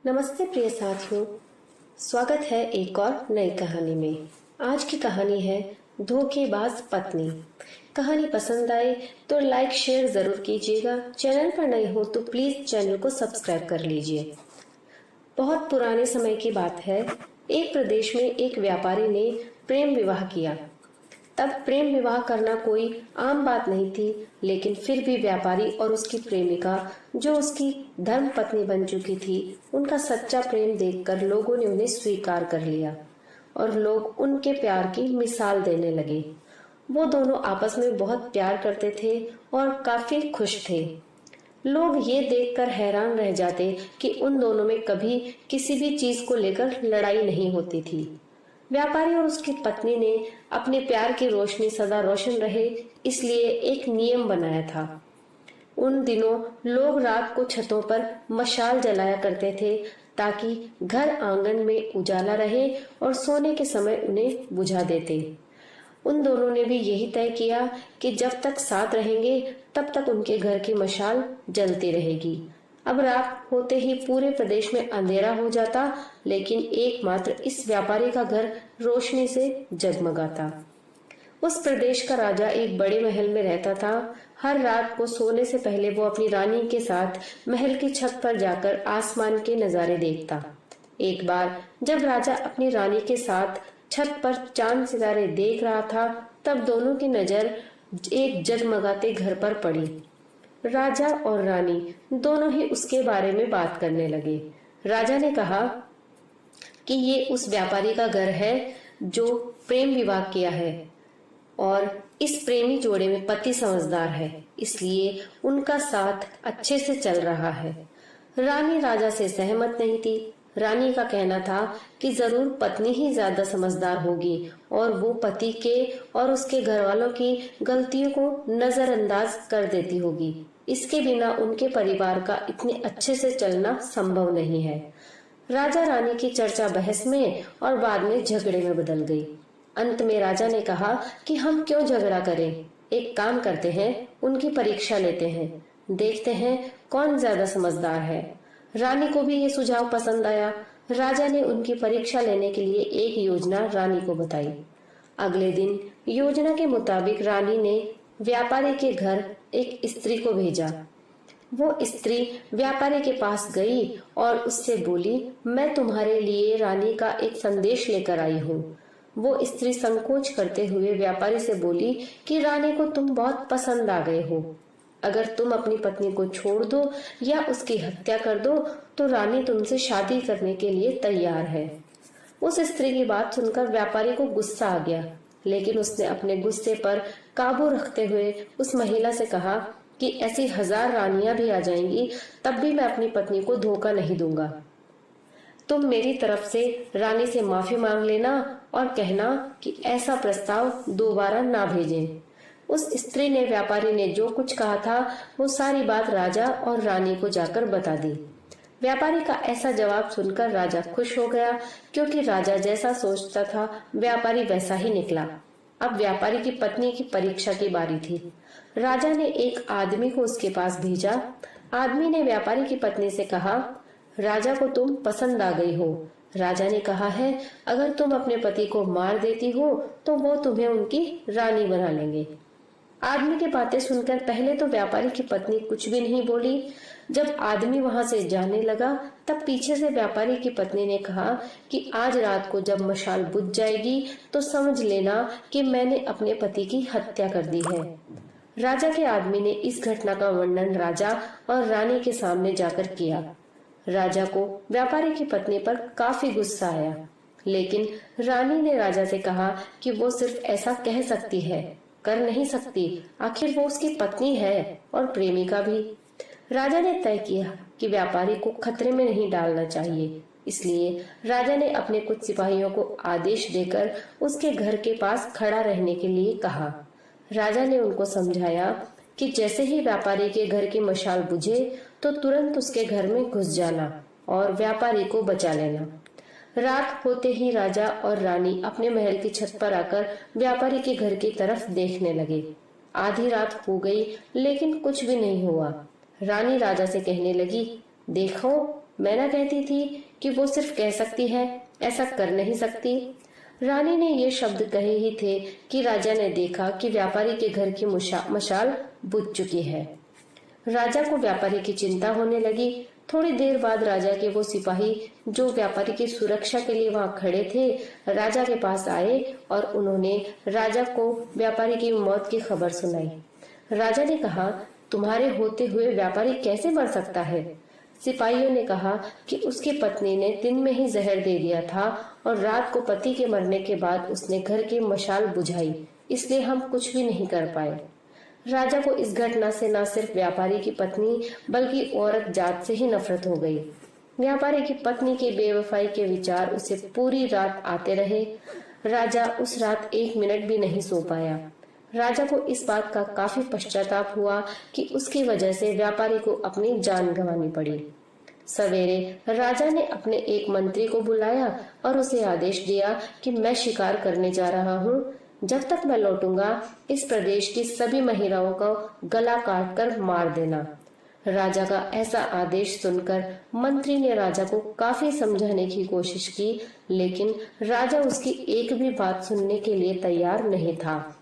नमस्ते प्रिय साथियों, स्वागत है एक और नई कहानी में। आज की कहानी है धोखेबाज पत्नी। कहानी पसंद आए तो लाइक शेयर जरूर कीजिएगा। चैनल पर नए हो तो प्लीज चैनल को सब्सक्राइब कर लीजिए। बहुत पुराने समय की बात है। एक प्रदेश में एक व्यापारी ने प्रेम विवाह किया। तब प्रेम विवाह करना कोई आम बात नहीं थी, लेकिन फिर भी व्यापारी और उसकी प्रेमिका, जो उसकी धर्म पत्नी बन चुकी थी, उनका सच्चा प्रेम देखकर लोगों ने उन्हें स्वीकार कर लिया और लोग उनके प्यार की मिसाल देने लगे। वो दोनों आपस में बहुत प्यार करते थे और काफी खुश थे। लोग ये देखकर हैरान रह जाते कि उन दोनों में कभी किसी भी चीज को लेकर लड़ाई नहीं होती थी। व्यापारी और उसकी पत्नी ने अपने प्यार की रोशनी सदा रोशन रहे, इसलिए एक नियम बनाया था। उन दिनों लोग रात को छतों पर मशाल जलाया करते थे, ताकि घर आंगन में उजाला रहे और सोने के समय उन्हें बुझा देते। उन दोनों ने भी यही तय किया कि जब तक साथ रहेंगे तब तक उनके घर की मशाल जलती रहेगी। अब रात होते ही पूरे प्रदेश में अंधेरा हो जाता, लेकिन एकमात्र इस व्यापारी का घर रोशनी से जगमगाता। उस प्रदेश का राजा एक बड़े महल में रहता था। हर रात को सोने से पहले वो अपनी रानी के साथ महल की छत पर जाकर आसमान के नजारे देखता। एक बार जब राजा अपनी रानी के साथ छत पर चांद सितारे देख रहा था, तब दोनों की नजर एक जगमगाते घर पर पड़ी। राजा और रानी दोनों ही उसके बारे में बात करने लगे। राजा ने कहा कि ये उस व्यापारी का घर है जो प्रेम विवाह किया है, और इस प्रेमी जोड़े में पति समझदार है, इसलिए उनका साथ अच्छे से चल रहा है। रानी राजा से सहमत नहीं थी। रानी का कहना था कि जरूर पत्नी ही ज्यादा समझदार होगी और वो पति के और उसके घर वालों की गलतियों को नजरअंदाज कर देती होगी। इसके बिना उनके परिवार का इतने अच्छे से चलना संभव नहीं है। राजा रानी की चर्चा बहस में और बाद में झगड़े में बदल गई। अंत में राजा ने कहा कि हम क्यों झगड़ा करें, एक काम करते हैं, उनकी परीक्षा लेते हैं, देखते हैं कौन ज्यादा समझदार है। रानी को भी ये सुझाव पसंद आया। राजा ने उनकी परीक्षा लेने के लिए एक योजना रानी को बताई। अगले दिन योजना के मुताबिक रानी ने व्यापारी के घर एक स्त्री को भेजा। वो स्त्री व्यापारी के पास गई और उससे बोली, मैं तुम्हारे लिए रानी का एक संदेश लेकर आई हूँ। वो स्त्री संकोच करते हुए व्यापारी से बोली कि रानी को तुम बहुत पसंद आ गए हो। अगर तुम अपनी पत्नी को छोड़ दो या उसकी हत्या कर दो तो रानी तुमसे शादी करने के लिए तैयार है। उस स्त्री की बात सुनकर व्यापारी को गुस्सा आ गया, लेकिन उसने अपने गुस्से पर काबू रखते हुए उस महिला से कहा कि ऐसी 1000 रानियां भी आ जाएंगी, तब भी मैं अपनी पत्नी को धोखा नहीं दूंगा। तुम मेरी तरफ से रानी से माफी मांग लेना और कहना कि ऐसा प्रस्ताव दोबारा ना भेजें। उस स्त्री ने व्यापारी ने जो कुछ कहा था वो सारी बात राजा और रानी को जाकर बता दी। व्यापारी का ऐसा जवाब सुनकर राजा खुश हो गया, क्योंकि राजा जैसा सोचता था व्यापारी वैसा ही निकला। अब व्यापारी की पत्नी की परीक्षा की बारी थी। राजा ने एक आदमी को उसके पास भेजा। आदमी ने व्यापारी की पत्नी से कहा, राजा को तुम पसंद आ गई हो। राजा ने कहा है, अगर तुम अपने पति को मार देती हो तो वो तुम्हें उनकी रानी बना लेंगे। आदमी की बातें सुनकर पहले तो व्यापारी की पत्नी कुछ भी नहीं बोली। जब आदमी वहां से जाने लगा तब पीछे से व्यापारी की पत्नी ने कहा कि आज रात को जब मशाल बुझ जाएगी तो समझ लेना कि मैंने अपने पति की हत्या कर दी है। राजा के आदमी ने इस घटना का वर्णन राजा और रानी के सामने जाकर किया। राजा को व्यापारी की पत्नी पर काफी गुस्सा आया, लेकिन रानी ने राजा से कहा कि वो सिर्फ ऐसा कह सकती है, कर नहीं सकती। आखिर वो उसकी पत्नी है और प्रेमिका भी। राजा ने तय किया कि व्यापारी को खतरे में नहीं डालना चाहिए, इसलिए राजा ने अपने कुछ सिपाहियों को आदेश देकर उसके घर के पास खड़ा रहने के लिए कहा। राजा ने उनको समझाया कि जैसे ही व्यापारी के घर की मशाल बुझे तो तुरंत उसके घर में घुस जाना और व्यापारी को बचा लेना। रात होते ही राजा और रानी अपने महल की छत पर आकर व्यापारी के घर की तरफ देखने लगे। आधी रात हो गई, लेकिन कुछ भी नहीं हुआ। रानी राजा से कहने लगी, देखो मैं ना कहती थी कि वो सिर्फ कह सकती है, ऐसा कर नहीं सकती। रानी ने ये शब्द कहे ही थे कि राजा ने देखा कि व्यापारी के घर की मशाल बुझ चुकी है। राजा को व्यापारी की चिंता होने लगी। थोड़ी देर बाद राजा के वो सिपाही जो व्यापारी की सुरक्षा के लिए वहां खड़े थे, राजा के पास आए और उन्होंने राजा को व्यापारी की मौत की खबर सुनाई। राजा ने कहा, तुम्हारे होते हुए व्यापारी कैसे मर सकता है? सिपाहियों ने कहा कि उसकी पत्नी ने दिन में ही जहर दे दिया था और रात को पति के मरने के बाद उसने घर की मशाल बुझाई, इसलिए हम कुछ भी नहीं कर पाए। राजा को इस घटना से न सिर्फ व्यापारी की पत्नी बल्कि औरत जात से ही नफरत हो गई। व्यापारी की पत्नी की बेवफाई के विचार उसे पूरी रात आते रहे। राजा उस रात 1 मिनट भी नहीं सो पाया। राजा को इस बात का काफी पश्चाताप हुआ कि उसकी वजह से व्यापारी को अपनी जान गंवानी पड़ी। सवेरे राजा ने अपने एक मंत्री को बुलाया और उसे आदेश दिया कि मैं शिकार करने जा रहा हूँ। जब तक मैं लौटूंगा इस प्रदेश की सभी महिलाओं को गला काट कर मार देना। राजा का ऐसा आदेश सुनकर मंत्री ने राजा को काफी समझाने की कोशिश की, लेकिन राजा उसकी एक भी बात सुनने के लिए तैयार नहीं था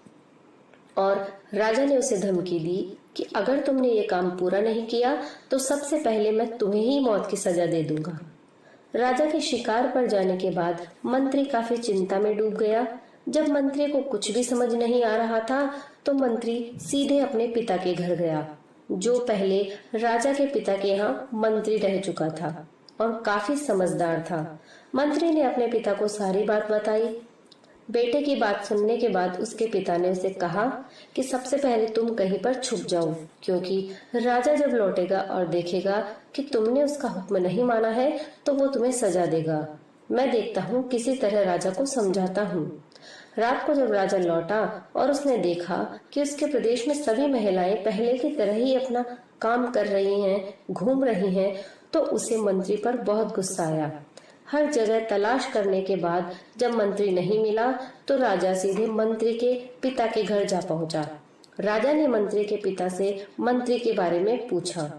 और राजा ने उसे धमकी दी कि अगर तुमने ये काम पूरा नहीं किया तो सबसे पहले मैं तुम्हें ही मौत की सजा दे दूंगा। राजा के शिकार पर जाने के बाद मंत्री काफी चिंता में डूब गया। जब मंत्री को कुछ भी समझ नहीं आ रहा था तो मंत्री सीधे अपने पिता के घर गया, जो पहले राजा के पिता के यहाँ मंत्री रह चुका था और काफी समझदार था। मंत्री ने अपने पिता को सारी बात बताई। बेटे की बात सुनने के बाद उसके पिता ने उसे कहा कि सबसे पहले तुम कहीं पर छुप जाओ, क्योंकि राजा जब लौटेगा और देखेगा कि तुमने उसका हुक्म नहीं माना है तो वो तुम्हें सजा देगा। मैं देखता हूँ किसी तरह राजा को समझाता हूँ। रात को जब राजा लौटा और उसने देखा कि उसके प्रदेश में सभी महिलाएं पहले की तरह ही अपना काम कर रही हैं, घूम रही हैं, तो उसे मंत्री पर बहुत गुस्सा आया। हर जगह तलाश करने के बाद जब मंत्री नहीं मिला तो राजा सीधे मंत्री के पिता के घर जा पहुंचा। राजा ने मंत्री के पिता से मंत्री के बारे में पूछा।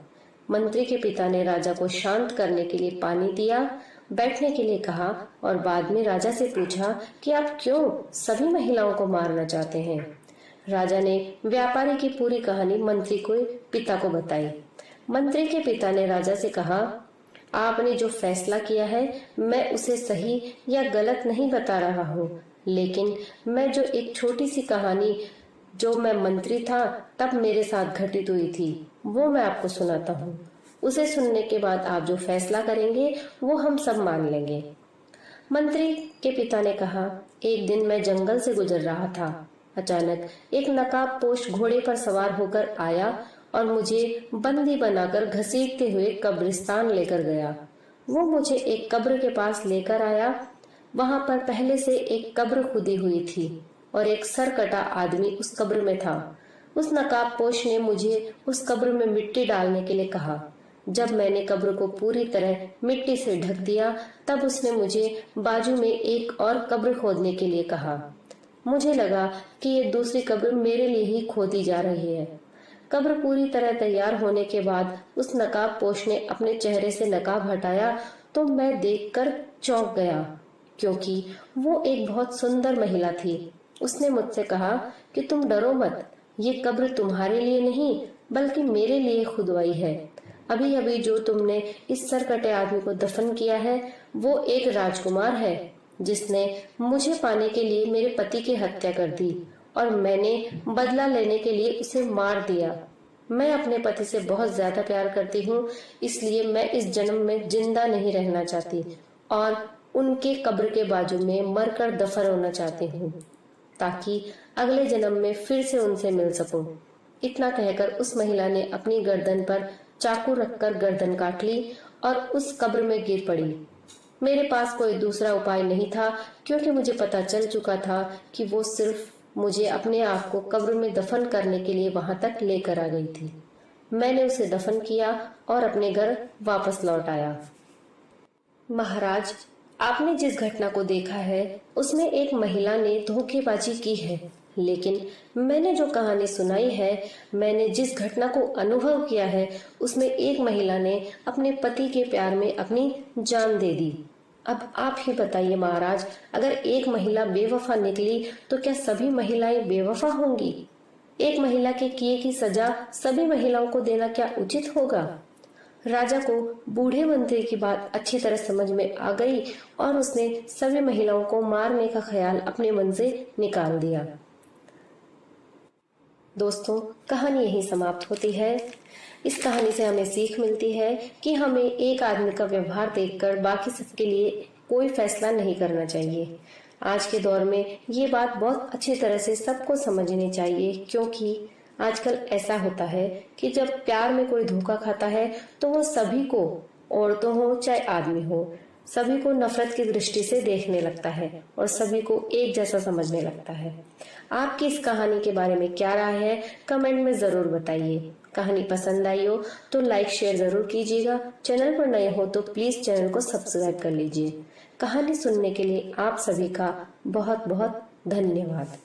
मंत्री के पिता ने राजा को शांत करने के लिए पानी दिया, बैठने के लिए कहा और बाद में राजा से पूछा कि आप क्यों सभी महिलाओं को मारना चाहते हैं। राजा ने व्यापारी की पूरी कहानी मंत्री को पिता को बताई। मंत्री के पिता ने राजा से कहा, आपने जो फैसला किया है मैं उसे सही या गलत नहीं बता रहा हूँ, लेकिन मैं जो एक छोटी सी कहानी जो मैं मंत्री था तब मेरे साथ घटित हुई थी वो मैं आपको सुनाता हूँ। उसे सुनने के बाद आप जो फैसला करेंगे वो हम सब मान लेंगे। मंत्री के पिता ने कहा, एक दिन मैं जंगल से गुजर रहा था। अचानक एक नकाबपोश घोड़े पर सवार होकर आया और मुझे बंदी बनाकर घसीटते हुए कब्रिस्तान लेकर गया। वो मुझे एक कब्र के पास लेकर आया। वहां पर पहले से एक कब्र खुदी हुई थी और एक सरकटा आदमी उस कब्र में था। उस नकाबपोश ने मुझे उस कब्र में मिट्टी डालने के लिए कहा। जब मैंने कब्र को पूरी तरह मिट्टी से ढक दिया तब उसने मुझे बाजू में एक और कब्र खोदने के लिए कहा। मुझे लगा कि ये दूसरी कब्र मेरे लिए ही खोदी जा रही है। कब्र पूरी तरह तैयार होने के बाद उस नकाबपोश ने अपने चेहरे से नकाब हटाया तो मैं देखकर चौंक गया, क्योंकि वो एक बहुत सुंदर महिला थी। उसने मुझसे कहा कि तुम डरो मत, ये कब्र तुम्हारे लिए नहीं बल्कि मेरे लिए खुदवाई है। अभी अभी जो तुमने इस सरकटे आदमी को दफन किया है वो एक राजकुमार है जिसने मुझे पाने के लिए मेरे पति की हत्या कर दी और मैंने बदला लेने के लिए उसे मार दिया। मैं अपने पति से बहुत ज्यादा प्यार करती हूँ, इसलिए मैं इस जन्म में जिंदा नहीं रहना चाहती और उनके कब्र के बाजू में मरकर दफन होना चाहती हूँ ताकि अगले जन्म में फिर से उनसे मिल सकूं। इतना कहकर उस महिला ने अपनी गर्दन पर चाकू रखकर गर्दन काट ली और उस कब्र में गिर पड़ी। मेरे पास कोई दूसरा उपाय नहीं था, क्योंकि मुझे पता चल चुका था कि वो सिर्फ मुझे अपने आप को कब्र में दफन करने के लिए वहां तक लेकर आ गई थी। मैंने उसे दफन किया और अपने घर वापस लौट आया। महाराज, आपने जिस घटना को देखा है उसमें एक महिला ने धोखेबाजी की है, लेकिन मैंने जो कहानी सुनाई है, मैंने जिस घटना को अनुभव किया है, उसमें एक महिला ने अपने पति के प्यार में अपनी जान दे दी। अब आप ही बताइए महाराज, अगर एक महिला बेवफा निकली तो क्या सभी महिलाएं बेवफा होंगी? एक महिला के किए की सजा सभी महिलाओं को देना क्या उचित होगा? राजा को बूढ़े मंत्री की बात अच्छी तरह समझ में आ गई और उसने सभी महिलाओं को मारने का ख्याल अपने मन से निकाल दिया। दोस्तों, कहानी यही समाप्त होती है। इस कहानी से हमें सीख मिलती है कि हमें एक आदमी का व्यवहार देखकर बाकी सबके लिए कोई फैसला नहीं करना चाहिए। आज के दौर में ये बात बहुत अच्छी तरह से सबको समझनी चाहिए, क्योंकि आजकल ऐसा होता है कि जब प्यार में कोई धोखा खाता है तो वो सभी को, औरतों हो चाहे आदमी हो, सभी को नफरत की दृष्टि से देखने लगता है और सभी को एक जैसा समझने लगता है। आपकी इस कहानी के बारे में क्या राय है, कमेंट में जरूर बताइए। कहानी पसंद आई हो तो लाइक शेयर जरूर कीजिएगा। चैनल पर नए हो तो प्लीज चैनल को सब्सक्राइब कर लीजिए। कहानी सुनने के लिए आप सभी का बहुत बहुत धन्यवाद।